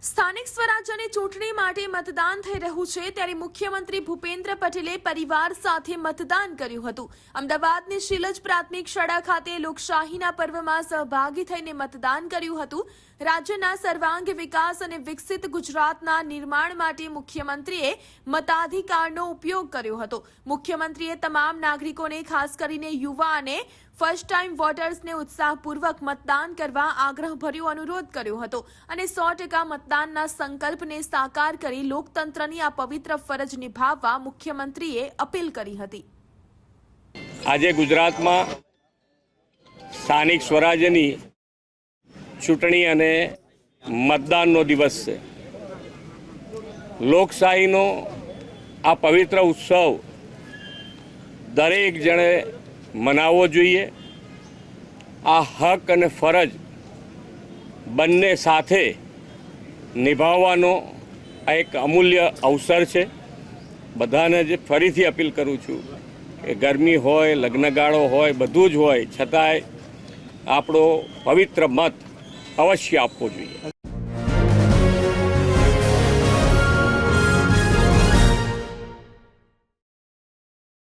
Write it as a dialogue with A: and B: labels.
A: સ્થાનિક સ્વરાજ્યની ચૂંટણી માટે મતદાન થઈ રહ્યું છે ત્યારે મુખ્યમંત્રી ભૂપેન્દ્ર પટેલે પરિવાર સાથે મતદાન કર્યું હતું। અમદાવાદની શીલજ પ્રાથમિક શાળા ખાતે લોકશાહીના પર્વમાં સહભાગી થઈને મતદાન કર્યું હતું। રાજ્યના સર્વાંગી વિકાસ અને વિકસિત ગુજરાતના નિર્માણ માટે મુખ્યમંત્રીએ મતાધિકારનો ઉપયોગ કર્યો હતો। મુખ્યમંત્રીએ તમામ નાગરિકોને ખાસ કરીને યુવા અને ફર્સ્ટ ટાઈમ વોટર્સને ઉત્સાહપૂર્વક મતદાન કરવા આગ્રહભર્યો અનુરોધ કર્યો હતો અને 100% મતદાનના સંકલ્પને સાકાર કરી લોકતંત્રની આ પવિત્ર ફરજ નિભાવવા મુખ્યમંત્રીએ અપીલ કરી હતી।
B: આજે ગુજરાતમાં સ્થાનિક સ્વરાજ્યની ચૂંટણી અને મતદાનનો દિવસ છે। લોકશાહીનો આ પવિત્ર ઉત્સવ દરેક જણે મનાવવો જોઈએ। આ હક અને ફરજ બંને સાથે નિભાવવાનો આ એક અમૂલ્ય અવસર છે। બધાને જ ફરીથી અપીલ કરું છું કે ગરમી હોય, લગ્નગાળો હોય, બધું જ હોય, છતાંય આપણો પવિત્ર મત અવશ્ય આપવો જોઈએ।